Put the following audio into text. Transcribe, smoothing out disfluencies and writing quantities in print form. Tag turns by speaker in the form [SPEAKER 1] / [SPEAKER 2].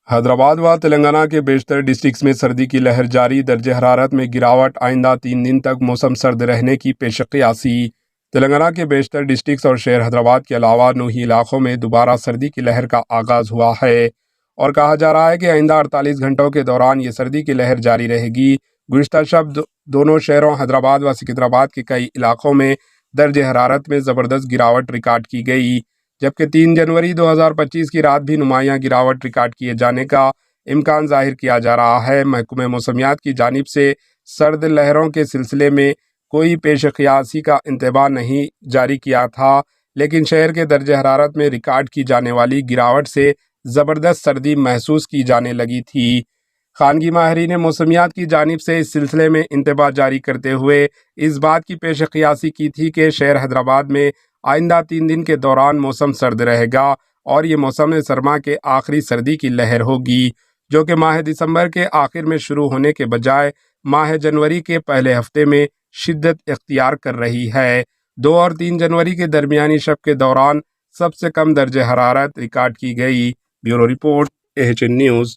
[SPEAKER 1] حیدرآباد و تلنگانہ کے بیشتر ڈسٹرکٹس میں سردی کی لہر جاری، درجہ حرارت میں گراوٹ، آئندہ 3 دن تک موسم سرد رہنے کی پیش قیاسی۔ تلنگانہ کے بیشتر ڈسٹرکٹس اور شہر حیدرآباد کے علاوہ نوہی علاقوں میں دوبارہ سردی کی لہر کا آغاز ہوا ہے اور کہا جا رہا ہے کہ آئندہ 48 گھنٹوں کے دوران یہ سردی کی لہر جاری رہے گی۔ گزشتہ شب دونوں شہروں حیدرآباد و سکندرآباد کے کئی علاقوں میں درجہ حرارت میں زبردست گراوٹ ریکارڈ کی گئی، جبکہ 3 جنوری 2025 کی رات بھی نمایاں گراوٹ ریکارڈ کیے جانے کا امکان ظاہر کیا جا رہا ہے۔ محکمہ موسمیات کی جانب سے سرد لہروں کے سلسلے میں کوئی پیش قیاسی کا انتباہ نہیں جاری کیا تھا، لیکن شہر کے درجہ حرارت میں ریکارڈ کی جانے والی گراوٹ سے زبردست سردی محسوس کی جانے لگی تھی۔ خانگی ماہرین موسمیات کی جانب سے اس سلسلے میں انتباہ جاری کرتے ہوئے اس بات کی پیش قیاسی کی تھی کہ شہر حیدرآباد میں آئندہ 3 دن کے دوران موسم سرد رہے گا اور یہ موسم سرما کے آخری سردی کی لہر ہوگی، جو کہ ماہ دسمبر کے آخر میں شروع ہونے کے بجائے ماہ جنوری کے پہلے ہفتے میں شدت اختیار کر رہی ہے۔ 2 اور 3 جنوری کے درمیانی شب کے دوران سب سے کم درجہ حرارت ریکارڈ کی گئی۔ Bureau report, AHN news.